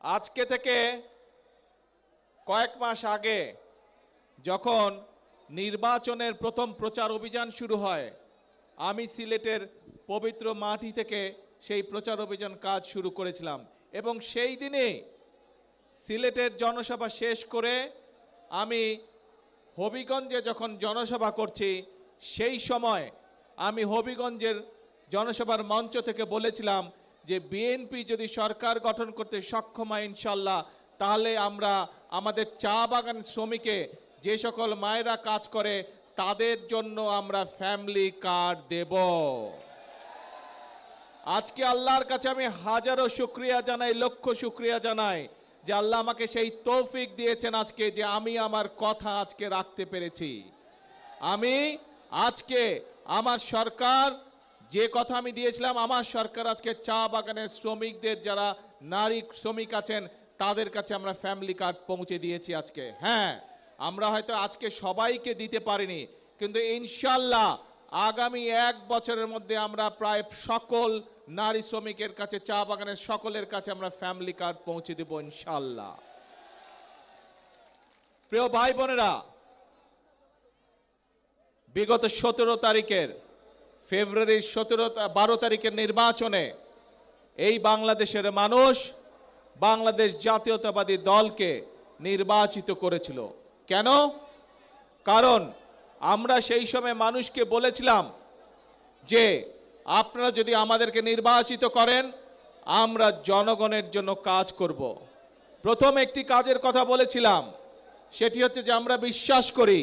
আজকে থেকে কয়েক মাস আগে যখন নির্বাচনের প্রথম প্রচার অভিযান শুরু হয়, আমি সিলেটের পবিত্র মাটি থেকে সেই প্রচার অভিযান কাজ শুরু করেছিলাম এবং সেই দিনে সিলেটের জনসভা শেষ করে আমি হবিগঞ্জে যখন জনসভা করছি, সেই সময় আমি হবিগঞ্জের জনসভার মঞ্চ থেকে বলেছিলাম যে বিএনপি যদি সরকার গঠন করতে সক্ষম হয় ইনশাল্লাহ, তাহলে আমরা আমাদের চা বাগান শ্রমিকে যে সকল মায়েরা কাজ করে তাদের জন্য আমরা ফ্যামিলি কার্ড দেব। আজকে আল্লাহর কাছে আমি হাজারো শুকরিয়া জানাই, লক্ষ শুকরিয়া জানাই যে আল্লাহ আমাকে সেই তৌফিক দিয়েছেন আজকে যে আমি আমার কথা আজকে রাখতে পেরেছি। আমি আজকে আমার সরকার যে কথা আমি দিয়েছিলাম, আমার সরকার আজকে চা বাগানের শ্রমিকদের যারা নারী শ্রমিক আছেন তাদের কাছে আমরা ফ্যামিলি কার্ড পৌঁছে দিয়েছি আজকে। হ্যাঁ, আমরা হয়তো আজকে সবাইকে দিতে পারিনি, কিন্তু ইনশাল্লাহ আগামী 1 বছরের মধ্যে আমরা প্রায় সকল নারী শ্রমিকের কাছে, চা বাগানের সকলের কাছে আমরা ফ্যামিলি কার্ড পৌঁছে দেব ইনশাল্লাহ। প্রিয় ভাই বোনেরা, বিগত 17 তারিখের ফেব্রুয়ারির 12 তারিখের নির্বাচনে এই বাংলাদেশের মানুষ বাংলাদেশ জাতীয়তাবাদী দলকে নির্বাচিত করেছিল। কেন? কারণ আমরা সেই সময় মানুষকে বলেছিলাম যে আপনারা যদি আমাদেরকে নির্বাচিত করেন, আমরা জনগণের জন্য কাজ করব। প্রথম একটি কাজের কথা বলেছিলাম, সেটি হচ্ছে যে আমরা বিশ্বাস করি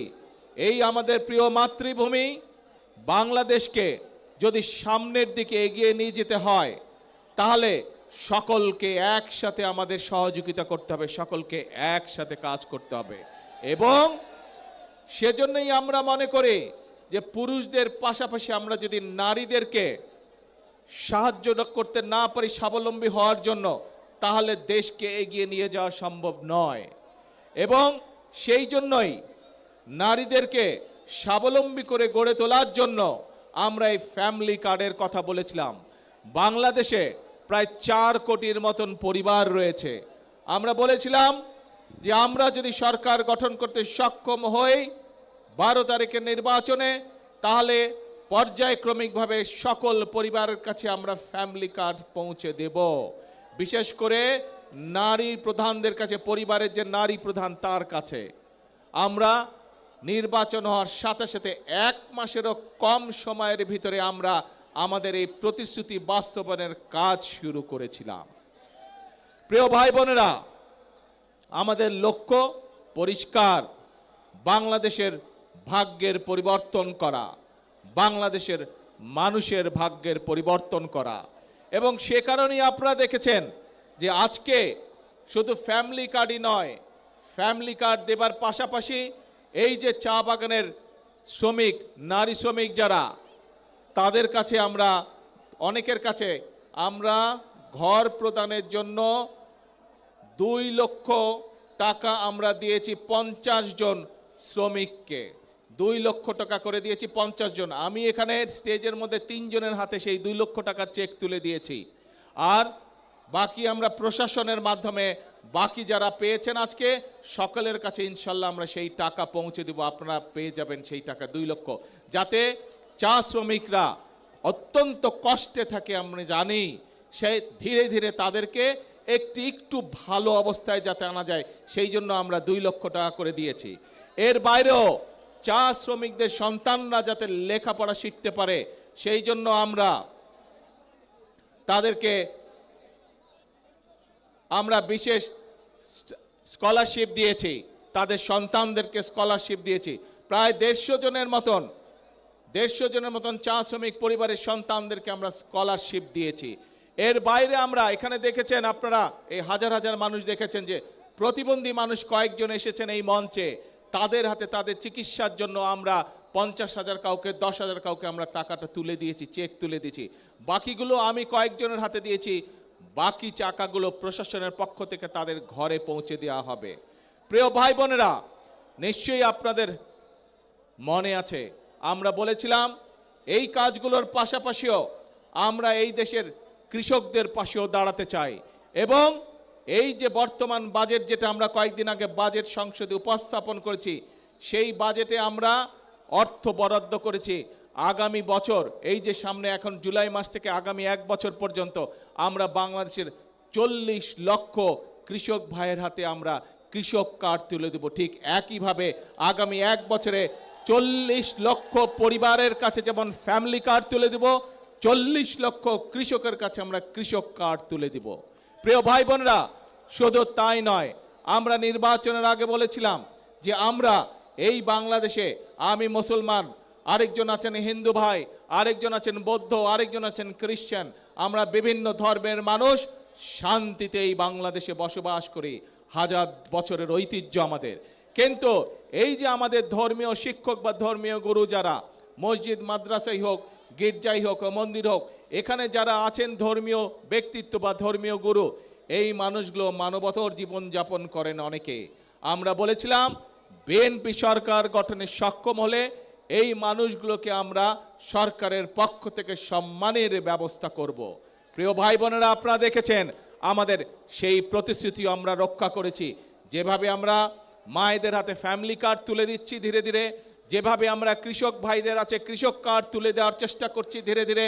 এই আমাদের প্রিয় মাতৃভূমি বাংলাদেশকে যদি সামনের দিকে এগিয়ে নিয়ে যেতে হয়, তাহলে সকলকে একসাথে আমাদের সহযোগিতা করতে হবে, সকলকে একসাথে কাজ করতে হবে। এবং সেজন্যই আমরা মনে করি যে পুরুষদের পাশাপাশি আমরা যদি নারীদেরকে সাহায্য করতে না পারি স্বাবলম্বী হওয়ার জন্য, তাহলে দেশকে এগিয়ে নিয়ে যাওয়া সম্ভব নয়। এবং সেই জন্যই নারীদেরকে স্বাবলম্বী করে গড়ে তোলার জন্য আমরা এই ফ্যামিলি কার্ডের কথা বলেছিলাম। বাংলাদেশে প্রায় 4 কোটির মতন পরিবার রয়েছে। আমরা বলেছিলাম যে আমরা যদি সরকার গঠন করতে সক্ষম হই 12 তারিখের নির্বাচনে, তাহলে পর্যায়ক্রমিকভাবে সকল পরিবারের কাছে আমরা ফ্যামিলি কার্ড পৌঁছে দেব। বিশেষ করে নারী প্রধানদের কাছে, পরিবারের যে নারী প্রধান তার কাছে। আমরা নির্বাচন হওয়ার সাথে সাথে 1 মাসেরও কম সময়ের ভিতরে আমরা আমাদের এই প্রতিশ্রুতি বাস্তবায়নের কাজ শুরু করেছিলাম। প্রিয় ভাই বোনেরা, আমাদের লক্ষ্য পরিষ্কার, বাংলাদেশের ভাগ্যের পরিবর্তন করা, বাংলাদেশের মানুষের ভাগ্যের পরিবর্তন করা। এবং সে কারণেই আপনারা দেখেছেন যে আজকে শুধু ফ্যামিলি কার্ডই নয়, ফ্যামিলি কার্ড দেবার পাশাপাশি এই যে চা বাগানের শ্রমিক, নারী শ্রমিক যারা, তাদের কাছে আমরা অনেকের কাছে আমরা ঘর প্রদানের জন্য 2 লক্ষ টাকা আমরা দিয়েছি 50 জন শ্রমিককে। 2 লক্ষ টাকা করে দিয়েছি 50 জন। আমি এখানে স্টেজের মধ্যে 3 জনের হাতে সেই 2 লক্ষ টাকার চেক তুলে দিয়েছি। আর বাকি আমরা প্রশাসনের মাধ্যমে বাকি যারা পেয়েছেন আজকে সকলের কাছে ইনশাল্লাহ আমরা সেই টাকা পৌঁছে দেব। আপনারা পেয়ে যাবেন সেই টাকা 2 লক্ষ, যাতে চা শ্রমিকরা অত্যন্ত কষ্টে থাকে। আমরা জানি সেই ধীরে ধীরে তাদেরকে একটু ভালো অবস্থায় যাতে আনা যায়, সেই জন্য আমরা 2 লক্ষ টাকা করে দিয়েছি। এর বাইরেও চা শ্রমিকদের সন্তানরা যাতে লেখাপড়া শিখতে পারে, সেই জন্য আমরা তাদেরকে বিশেষ স্কলারশিপ দিয়েছি, তাদের সন্তানদেরকে স্কলারশিপ দিয়েছি। প্রায় 150 জনের মতন চা শ্রমিক পরিবারের সন্তানদেরকে আমরা স্কলারশিপ দিয়েছি। এর বাইরে আমরা এখানে দেখেছেন, আপনারা এই হাজার হাজার মানুষ দেখেছেন যে প্রতিবন্ধী মানুষ কয়েকজন এসেছেন এই মঞ্চে, তাদের হাতে তাদের চিকিৎসার জন্য আমরা 50,000 কাউকে, 10,000 কাউকে আমরা টাকাটা তুলে দিয়েছি, চেক তুলে দিয়েছি। বাকিগুলো আমি কয়েকজনের হাতে দিয়েছি, বাকি টাকাগুলো প্রশাসনের পক্ষ থেকে তাদের ঘরে পৌঁছে দেওয়া হবে। প্রিয় ভাই বোনেরা, নিশ্চয়ই আপনাদের মনে আছে আমরা বলেছিলাম এই কাজগুলোর পাশাপাশিও আমরা এই দেশের কৃষকদের পাশেও দাঁড়াতে চাই এবং এই যে বর্তমান বাজেট যেটা আমরা কয়েকদিন আগে বাজেট সংসদে উপস্থাপন করেছি, সেই বাজেটে আমরা অর্থ বরাদ্দ করেছি আগামী বছর, এই যে সামনে এখন জুলাই মাস থেকে আগামী 1 বছর পর্যন্ত আমরা বাংলাদেশের 40 লক্ষ কৃষক ভাইয়ের হাতে আমরা কৃষক কার্ড তুলে দেব। ঠিক একইভাবে আগামী 1 বছরে 40 লক্ষ পরিবারের কাছে যেমন ফ্যামিলি কার্ড তুলে দেব, 40 লক্ষ কৃষকের কাছে আমরা কৃষক কার্ড তুলে দেব। প্রিয় ভাই বোনেরা, শুধু তাই নয়, আমরা নির্বাচনের আগে বলেছিলাম যে আমরা এই বাংলাদেশে, আমি মুসলমান, আরেকজন আছেন হিন্দু ভাই, আরেকজন আছেন বৌদ্ধ, আরেকজন আছেন খ্রিস্টান, আমরা বিভিন্ন ধর্মের মানুষ শান্তিতে এই বাংলাদেশে বসবাস করি, হাজার বছরের ঐতিহ্য আমাদের। কিন্তু এই যে আমাদের ধর্মীয় শিক্ষক বা ধর্মীয় গুরু যারা, মসজিদ মাদ্রাসাই হোক, গির্জাই হোক, মন্দির হোক, এখানে যারা আছেন ধর্মীয় ব্যক্তিত্ব বা ধর্মীয় গুরু, এই মানুষগুলো মানবতর জীবনযাপন করেন অনেকে। আমরা বলেছিলাম বিএনপি সরকার গঠনে সক্ষম হলে এই মানুষগুলোকে আমরা সরকারের পক্ষ থেকে সম্মানের ব্যবস্থা করব। প্রিয় ভাই বোনেরা, আপনারা দেখেছেন আমাদের সেই প্রতিশ্রুতি আমরা রক্ষা করেছি। যেভাবে আমরা মায়েদের হাতে ফ্যামিলি কার্ড তুলে দিচ্ছি ধীরে ধীরে, যেভাবে আমরা কৃষক ভাইদের আছে কৃষক কার্ড তুলে দেওয়ার চেষ্টা করছি ধীরে ধীরে,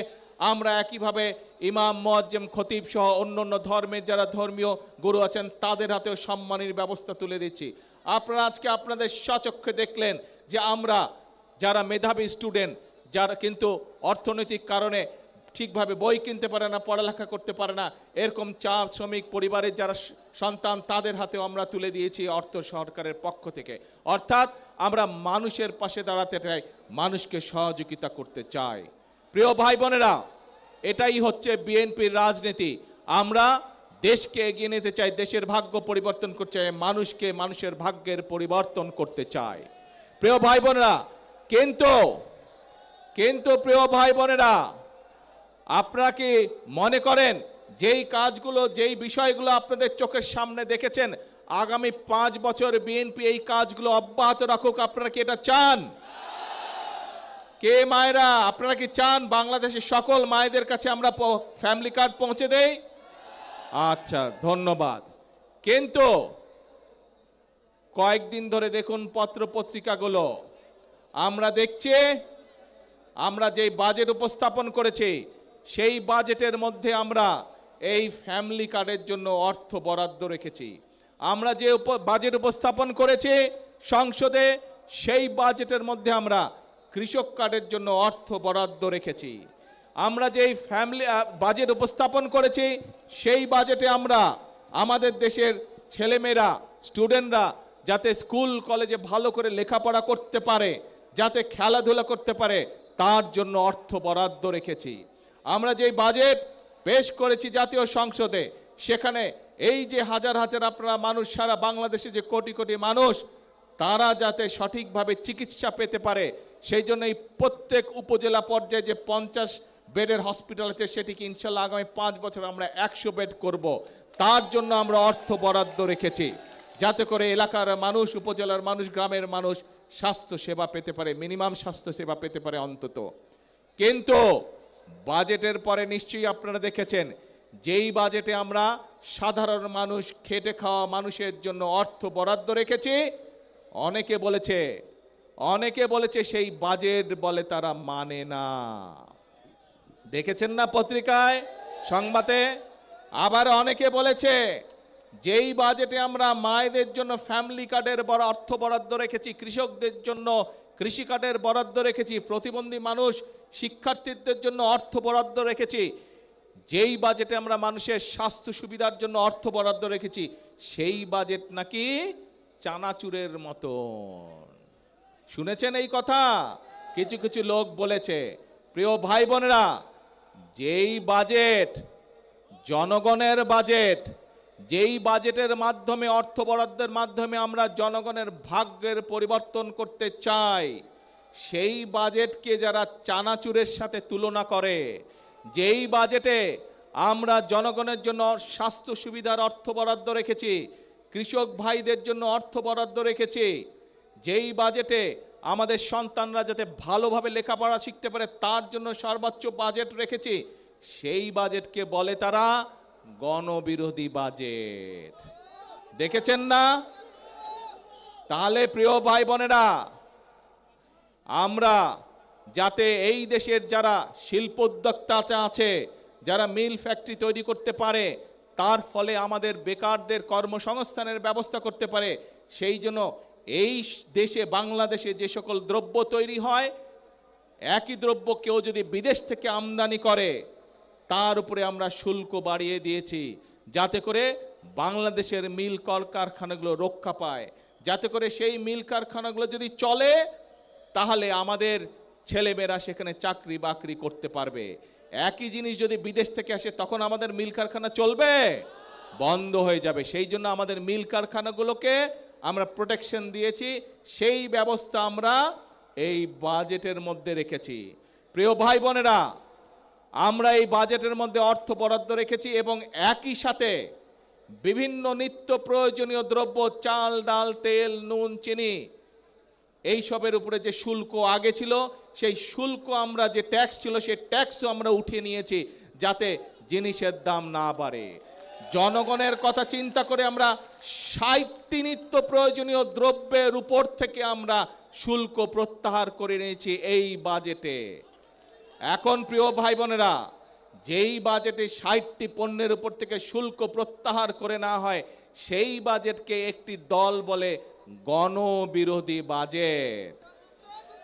আমরা একইভাবে ইমাম, মুয়াজ্জিম, খতিব সহ অন্যান্য ধর্মের যারা ধর্মীয় গুরু আছেন তাদের হাতেও সম্মানের ব্যবস্থা তুলে দিচ্ছি। আপনারা আজকে আপনাদের স্বচক্ষে দেখলেন যে আমরা যারা মেধাবী স্টুডেন্ট, যারা কিন্তু অর্থনৈতিক কারণে ঠিকভাবে বই কিনতে পারে না, পড়ালেখা করতে পারে না, এরকম চা শ্রমিক পরিবারের যারা সন্তান, তাদের হাতেও আমরা তুলে দিয়েছি অর্থ সরকারের পক্ষ থেকে। অর্থাৎ আমরা মানুষের পাশে দাঁড়াতে চাই, মানুষকে সহযোগিতা করতে চাই। প্রিয় ভাই বোনেরা, এটাই হচ্ছে বিএনপির রাজনীতি। আমরা দেশকে এগিয়ে নিতে চাই, দেশের ভাগ্য পরিবর্তন করতে চাই, মানুষকে মানুষের ভাগ্যের পরিবর্তন করতে চাই। প্রিয় ভাই বোনেরা, কিন্তু প্রিয় ভাই বোনেরা, আপনারা কি মনে করেন যেই কাজগুলো, যেই বিষয়গুলো আপনাদের চোখের সামনে দেখেছেন, আগামী 5 বছর বিএনপি এই কাজগুলো অব্যাহত রাখুক? আপনারা কি এটা চান? কে মায়েরা, আপনারা কি চান বাংলাদেশের সকল মায়েদের কাছে আমরা ফ্যামিলি কার্ড পৌঁছে দেই? আচ্ছা, ধন্যবাদ। কিন্তু কয়েকদিন ধরে দেখুন পত্র পত্রিকাগুলো, আমরা দেখছি আমরা যেই বাজেট উপস্থাপন করেছি সেই বাজেটের মধ্যে আমরা এই ফ্যামিলি কার্ডের জন্য অর্থ বরাদ্দ রেখেছি। আমরা যে বাজেট উপস্থাপন করেছি সংসদে, সেই বাজেটের মধ্যে আমরা কৃষক কার্ডের জন্য অর্থ বরাদ্দ রেখেছি। আমরা যেই ফ্যামিলি বাজেট উপস্থাপন করেছি সেই বাজেটে আমরা আমাদের দেশের ছেলেমেয়েরা, স্টুডেন্টরা যাতে স্কুল কলেজে ভালো করে লেখাপড়া করতে পারে, যাতে খেলাধুলা করতে পারে, তার জন্য অর্থ বরাদ্দ রেখেছি। আমরা যেই বাজেট পেশ করেছি জাতীয় সংসদে, সেখানে এই যে হাজার হাজার আপনারা মানুষ, সারা বাংলাদেশে যে কোটি কোটি মানুষ, তারা যাতে সঠিকভাবে চিকিৎসা পেতে পারে, সেই জন্য এই প্রত্যেক উপজেলা পর্যায়ে যে 50 বেডের হসপিটাল আছে, সেটিকে ইনশাল্লাহ আগামী 5 বছর আমরা 100 বেড করব। তার জন্য আমরা অর্থ বরাদ্দ রেখেছি, যাতে করে এলাকার মানুষ, উপজেলার মানুষ, গ্রামের মানুষ স্বাস্থ্য সেবা পেতে পারে, মিনিমাম স্বাস্থ্য সেবা পেতে পারে অন্তত। কিন্তু বাজেটের পরে নিশ্চয়ই আপনারা দেখেছেন যেই বাজেটে আমরা সাধারণ মানুষ, খেটে খাওয়া মানুষের জন্য অর্থ বরাদ্দ রেখেছি, অনেকে বলেছে সেই বাজেট বলে তারা মানে না। দেখেছেন না পত্রিকায়, সংবাদে? আবার অনেকে বলেছে যেই বাজেটে আমরা মায়েদের জন্য ফ্যামিলি কার্ডের বড় অর্থ বরাদ্দ রেখেছি, কৃষকদের জন্য কৃষি কার্ডের বরাদ্দ রেখেছি, প্রতিবন্ধী মানুষ, শিক্ষার্থীদের জন্য অর্থ বরাদ্দ রেখেছি, যেই বাজেটে আমরা মানুষের স্বাস্থ্য সুবিধার জন্য অর্থ বরাদ্দ রেখেছি, সেই বাজেট নাকি চানাচুরের মতন। শুনেছেন এই কথা? কিছু কিছু লোক বলেছে। প্রিয় ভাই বোনেরা, যেই বাজেট জনগণের বাজেট, যেই বাজেটের মাধ্যমে, অর্থ বরাদ্দের মাধ্যমে আমরা জনগণের ভাগ্যের পরিবর্তন করতে চাই, সেই বাজেটকে যারা চানাচুরের সাথে তুলনা করে, যেই বাজেটে আমরা জনগণের জন্য স্বাস্থ্য সুবিধার অর্থ বরাদ্দ রেখেছি, কৃষক ভাইদের জন্য অর্থ বরাদ্দ রেখেছি, যেই বাজেটে আমাদের সন্তানরা যাতে ভালোভাবে লেখাপড়া শিখতে পারে তার জন্য সর্বোচ্চ বাজেট রেখেছি, সেই বাজেটকে বলে তারা গণবিরোধী বাজেট। দেখেছেন না? তাহলে প্রিয় ভাই বোনেরা, আমরা যাতে এই দেশের যারা শিল্পোদ্যোক্তা আছে, যারা মিল ফ্যাক্টরি তৈরি করতে পারে, তার ফলে আমাদের বেকারদের কর্মসংস্থানের ব্যবস্থা করতে পারে, সেই জন্য এই দেশে বাংলাদেশে যে সকল দ্রব্য তৈরি হয়, একই দ্রব্য কেউ যদি বিদেশ থেকে আমদানি করে তার উপরে আমরা শুল্ক বাড়িয়ে দিয়েছি, যাতে করে বাংলাদেশের মিল কলকারখানাগুলো রক্ষা পায়, যাতে করে সেই মিল কারখানাগুলো যদি চলে তাহলে আমাদের ছেলেমেয়েরা সেখানে চাকরি বাকরি করতে পারবে। একই জিনিস যদি বিদেশ থেকে আসে তখন আমাদের মিল কারখানা চলবে? বন্ধ হয়ে যাবে। সেই জন্য আমাদের মিল কারখানাগুলোকে আমরা প্রোটেকশন দিয়েছি, সেই ব্যবস্থা আমরা এই বাজেটের মধ্যে রেখেছি। প্রিয় ভাই বোনেরা, আমরা এই বাজেটের মধ্যে অর্থ বরাদ্দ রেখেছি এবং একই সাথে বিভিন্ন নিত্য প্রয়োজনীয় দ্রব্য, চাল, ডাল, তেল, নুন, চিনি, এই সবের উপরে যে শুল্ক আগে ছিল, সেই শুল্ক আমরা, যে ট্যাক্স ছিল সেই ট্যাক্সও আমরা উঠিয়ে নিয়েছি, যাতে জিনিসের দাম না বাড়ে। জনগণের কথা চিন্তা করে আমরা 60টি নিত্য প্রয়োজনীয় দ্রব্যের উপর থেকে আমরা শুল্ক প্রত্যাহার করে নিয়েছি এই বাজেটে। এখন প্রিয় ভাই বোনেরা, যেই বাজেটে 60টি পণ্যের উপর থেকে শুল্ক প্রত্যাহার করে না হয়, সেই বাজেটকে একটি দল বলে গণবিরোধী বাজেট।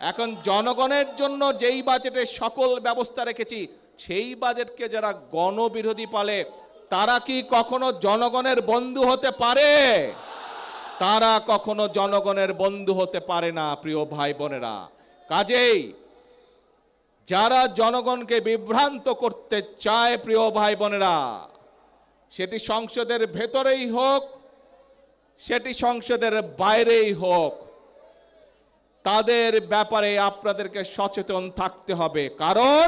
এখন জনগণের জন্য যেই বাজেটে সকল ব্যবস্থা রেখেছি, সেই বাজেটকে যারা গণবিরোধী বলে, তারা কি কখনো জনগণের বন্ধু হতে পারে? তারা কখনো জনগণের বন্ধু হতে পারে না প্রিয় ভাই বোনেরা। কাজেই যারা জনগণকে বিভ্রান্ত করতে চায় প্রিয় ভাই বোনেরা, সেটি সংসদের ভেতরেই হোক, সেটি সংসদের বাইরেই হোক, তাদের ব্যাপারে আপনাদেরকে সচেতন থাকতে হবে। কারণ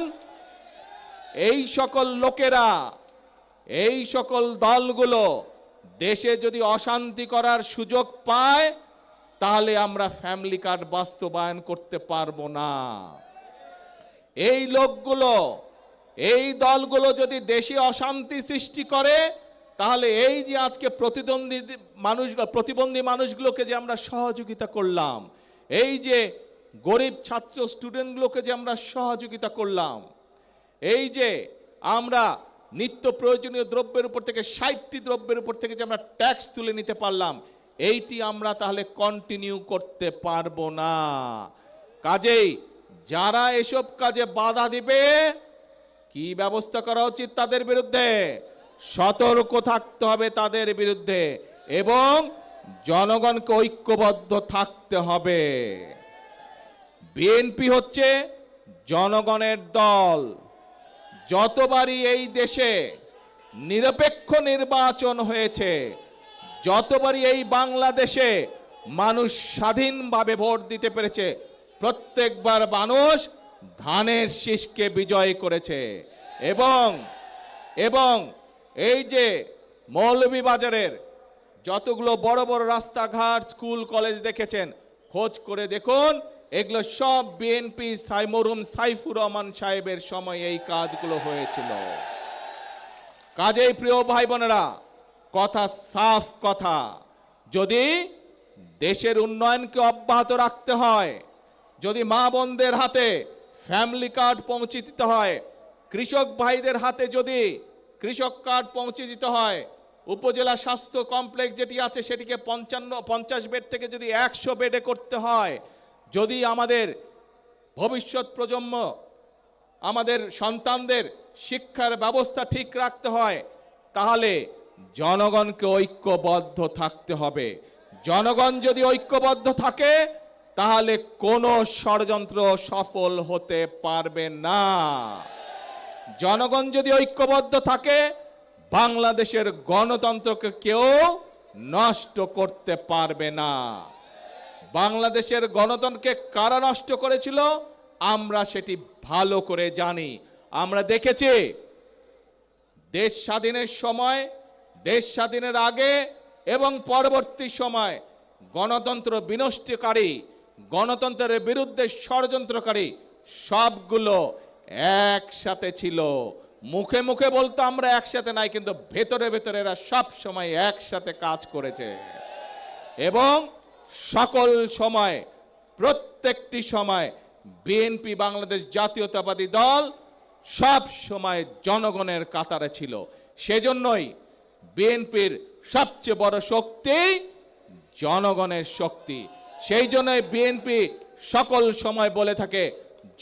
এই সকল লোকেরা, এই সকল দলগুলো দেশে যদি অশান্তি করার সুযোগ পায়, তাহলে আমরা ফ্যামিলি কার্ড বাস্তবায়ন করতে পারবো না। এই লোকগুলো, এই দলগুলো যদি দেশে অশান্তি সৃষ্টি করে, তাহলে এই যে আজকে প্রতিবন্ধী মানুষগুলোকে যে আমরা সহযোগিতা করলাম, এই যে গরিব ছাত্র স্টুডেন্টগুলোকে যে আমরা সহযোগিতা করলাম, এই যে আমরা নিত্য প্রয়োজনীয় দ্রব্যের উপর থেকে 60টি দ্রব্যের উপর থেকে যে আমরা ট্যাক্স তুলে নিতে পারলাম, এইটি আমরা তাহলে কন্টিনিউ করতে পারবো না। কাজেই যারা এসব কাজে বাধা দিবে, কি ব্যবস্থা করা উচিত তাদের বিরুদ্ধে? সতর্ক থাকতে হবে তাদের বিরুদ্ধে, এবং জনগণকে ঐক্যবদ্ধ থাকতে হবে। বিএনপি হচ্ছে জনগণের দল। যতবারই এই দেশে নিরপেক্ষ নির্বাচন হয়েছে, যতবারই এই বাংলাদেশে মানুষ স্বাধীনভাবে ভোট দিতে পেরেছে, প্রত্যেকবার মানুষ ধানের শীষকে বিজয় করেছে। এবং এই যে মৌলভীবাজারের যতগুলো বড় বড় রাস্তাঘাট, স্কুল, কলেজ দেখেছেন, খোঁজ করে দেখুন, এগুলো সব বিএনপি মরহুম সাইফুর রহমান সাহেবের সময় এই কাজগুলো হয়েছিল। কাজেই প্রিয় ভাই বোনেরা, কথা সাফ কথা, যদি দেশের উন্নয়নকে অব্যাহত রাখতে হয়, যদি মা বোনদের হাতে ফ্যামিলি কার্ড পৌঁছে দিতে হয়, কৃষক ভাইদের হাতে যদি কৃষক কার্ড পৌঁছে দিতে হয়, উপজেলা স্বাস্থ্য কমপ্লেক্স যেটি আছে সেটিকে 50 বেড থেকে যদি 100 বেডে করতে হয়, যদি আমাদের ভবিষ্যৎ প্রজন্ম, আমাদের সন্তানদের শিক্ষার ব্যবস্থা ঠিক রাখতে হয়, তাহলে জনগণকে ঐক্যবদ্ধ থাকতে হবে। জনগণ যদি ঐক্যবদ্ধ থাকে, তাহলে কোনো ষড়যন্ত্র সফল হতে পারবে না। জনগণ যদি ঐক্যবদ্ধ থাকে, বাংলাদেশের গণতন্ত্রকে কেউ নষ্ট করতে পারবে না। বাংলাদেশের গণতন্ত্রকে কারা নষ্ট করেছিল আমরা সেটি ভালো করে জানি। আমরা দেখেছি দেশ স্বাধীনের সময়, দেশ স্বাধীনের আগে এবং পরবর্তী সময় গণতন্ত্র বিনষ্টকারী, গণতন্ত্রের বিরুদ্ধে ষড়যন্ত্রকারী সবগুলো একসাথে ছিল। মুখে মুখে বলতো আমরা একসাথে নাই, কিন্তু ভেতরে ভেতরে এরা সব সময় একসাথে কাজ করেছে এবং সকল সময় প্রত্যেকটি সময় বিএনপি বাংলাদেশ জাতীয়তাবাদী দল সব সময় জনগণের কাতারে ছিল। সেজন্যই বিএনপির সবচেয়ে বড় শক্তি জনগণের শক্তি। সেই জন্যই বিএনপি সকল সময় বলে থাকে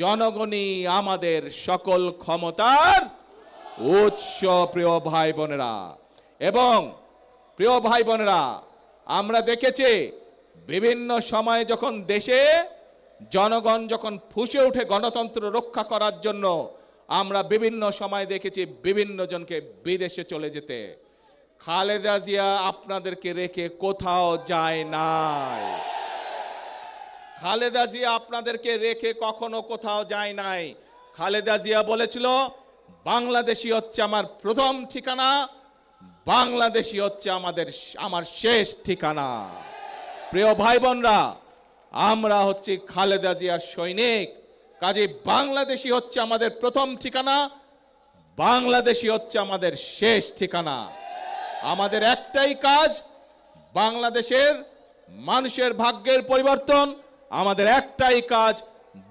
জনগণই আমাদের সকল ক্ষমতার উৎস। প্রিয় ভাই বোনেরা এবং প্রিয় ভাই বোনেরা, আমরা দেখেছি বিভিন্ন সময়ে যখন দেশে জনগণ যখন ফুঁসে ওঠে গণতন্ত্র রক্ষা করার জন্য, আমরা বিভিন্ন সময় দেখেছি বিভিন্ন জনকে বিদেশে চলে যেতে। খালেদা জিয়া আপনাদেরকে রেখে কোথাও যায় নাই। খালেদা জিয়া আপনাদেরকে রেখে কখনো কোথাও যায় নাই। খালেদা জিয়া বলেছিল বাংলাদেশই হচ্ছে আমার প্রথম ঠিকানা, বাংলাদেশই হচ্ছে আমার শেষ ঠিকানা। প্রিয় ভাই বোনরা, আমরা হচ্ছি খালেদা জিয়ার সৈনিক, কাজে বাংলাদেশই হচ্ছে আমাদের প্রথম ঠিকানা, বাংলাদেশই হচ্ছে আমাদের শেষ ঠিকানা। আমাদের একটাই কাজ বাংলাদেশের মানুষের ভাগ্যের পরিবর্তন, আমাদের একটাই কাজ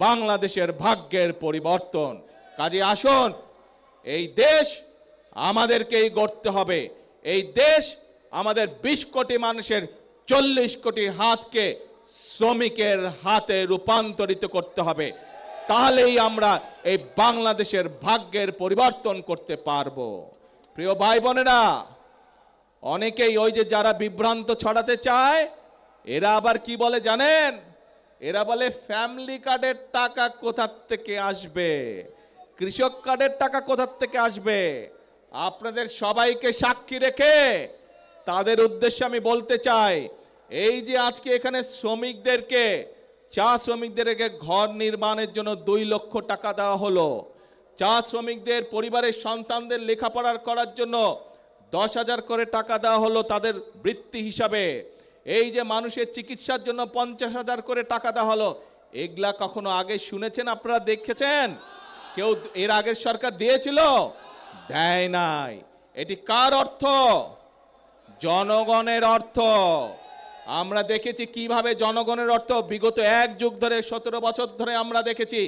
বাংলাদেশের ভাগ্যের পরিবর্তন। কাজে আসুন, এই দেশ আমাদেরকেই গড়তে হবে। এই দেশ আমাদের 20 কোটি মানুষের 40 কোটি হাতকে শ্রমিকের হাতে রূপান্তরিত করতে হবে। তাহলেই আমরা এই বাংলাদেশের ভাগ্যের পরিবর্তন করতে পারবো। প্রিয় ভাই বোনেরা, অনেকেই ওই যে যারা বিভ্রান্ত ছড়াতে চায়, এরা আবার কি বলে জানেন? এরা বলে ফ্যামিলি কার্ডের টাকা কোথা থেকে আসবে, কৃষক কার্ডের টাকা কোথা থেকে আসবে। আপনাদের সবাইকে সাক্ষী রেখে তাদের উদ্দেশ্যে আমি বলতে চাই, এই যে আজকে এখানে শ্রমিকদেরকে, চা শ্রমিকদেরকে ঘর নির্মাণের জন্য 2 লক্ষ টাকা দেওয়া হলো। চা শ্রমিকদের পরিবারের সন্তানদের লেখাপড়া করার জন্য 10,000 করে টাকা দেওয়া হলো তাদের বৃত্তি হিসাবে। এই যে মানুষের চিকিৎসার জন্য 50,000 করে টাকা দেওয়া হলো। এগুলা কখনো আগে শুনেছেন? আপনারা দেখেছেন? কেউ এর আগের সরকার দিয়েছিল? দেয় নাই। এটি কার অর্থ? জনগণের অর্থ। আমরা দেখেছি কিভাবে জনগণের অর্থ বিগত 1 যুগ ধরে, 17 বছর ধরে আমরা দেখেছি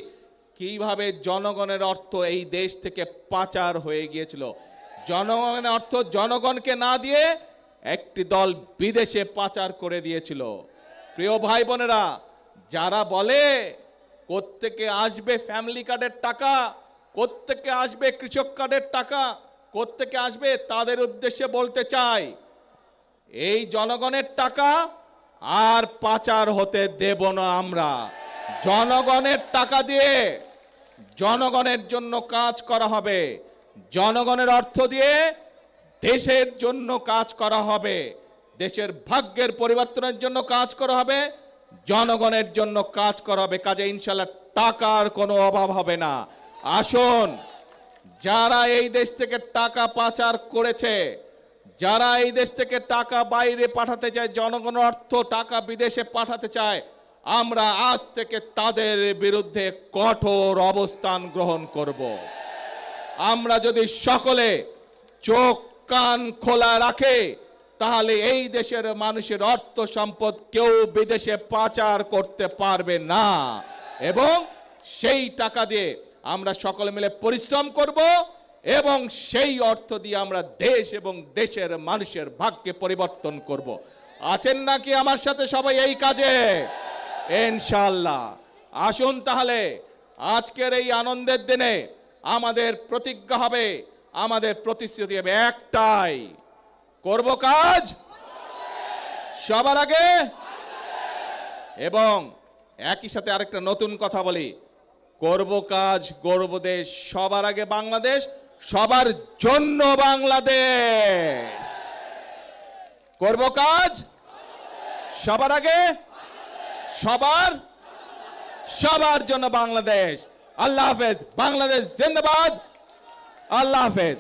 কিভাবে জনগণের অর্থ এই দেশ থেকে পাচার হয়ে গিয়েছিল। জনগণের অর্থ জনগণকে না দিয়ে একটি দল বিদেশে পাচার করে দিয়েছিল। প্রিয় ভাই বোনেরা, যারা বলে কোত্থেকে আসবে ফ্যামিলি কার্ডের টাকা, কোত্থেকে আসবে কৃষক কার্ডের টাকা, কোত্থেকে আসবে, তাদের উদ্দেশ্যে বলতে চাই, এই জনগণের টাকা আর পাচার হতে দেব না আমরা। জনগণের টাকা দিয়ে জনগণের জন্য কাজ করা হবে, জনগণের অর্থ দিয়ে দেশের জন্য কাজ করা হবে, দেশের ভাগ্যের পরিবর্তনের জন্য কাজ করা হবে, জনগণের জন্য কাজ করা হবে। কাজে ইনশাল্লাহ টাকার কোনো অভাব হবে না। আসুন, যারা এই দেশ থেকে টাকা পাচার করেছে, যারা এই দেশ থেকে টাকা বাইরে পাঠাতে চায়, জনগণের অর্থ টাকা বিদেশে পাঠাতে চায়, আমরা আজ থেকে তাদের বিরুদ্ধে কঠোর অবস্থান গ্রহণ করব। আমরা যদি সকলে চোখ কান খোলা রাখে, তাহলে এই দেশের মানুষের অর্থ সম্পদ কেউ বিদেশে পাচার করতে পারবে না এবং সেই টাকা দিয়ে আমরা সকলে মিলে পরিশ্রম করব এবং সেই অর্থ দিয়ে আমরা দেশ এবং দেশের মানুষের ভাগ্যে পরিবর্তন করব। আছেন নাকি আমার সাথে সবাই এই কাজে? ইনশাআল্লাহ। আসুন তাহলে আজকের এই আনন্দের দিনে আমাদের প্রতিজ্ঞা হবে, আমাদের প্রতিশ্রুতি হবে একটাই, করব কাজ সবার আগে। এবং একই সাথে আরেকটা নতুন কথা বলি, করব কাজ গর্ব দেশ, সবার আগে বাংলাদেশ, সবার জন্য বাংলাদেশ। করব কাজ সবার আগে, সবার জন্য বাংলাদেশ। আল্লাহ হাফেজ। বাংলাদেশ জিন্দাবাদ। আল্লাহ হাফেজ।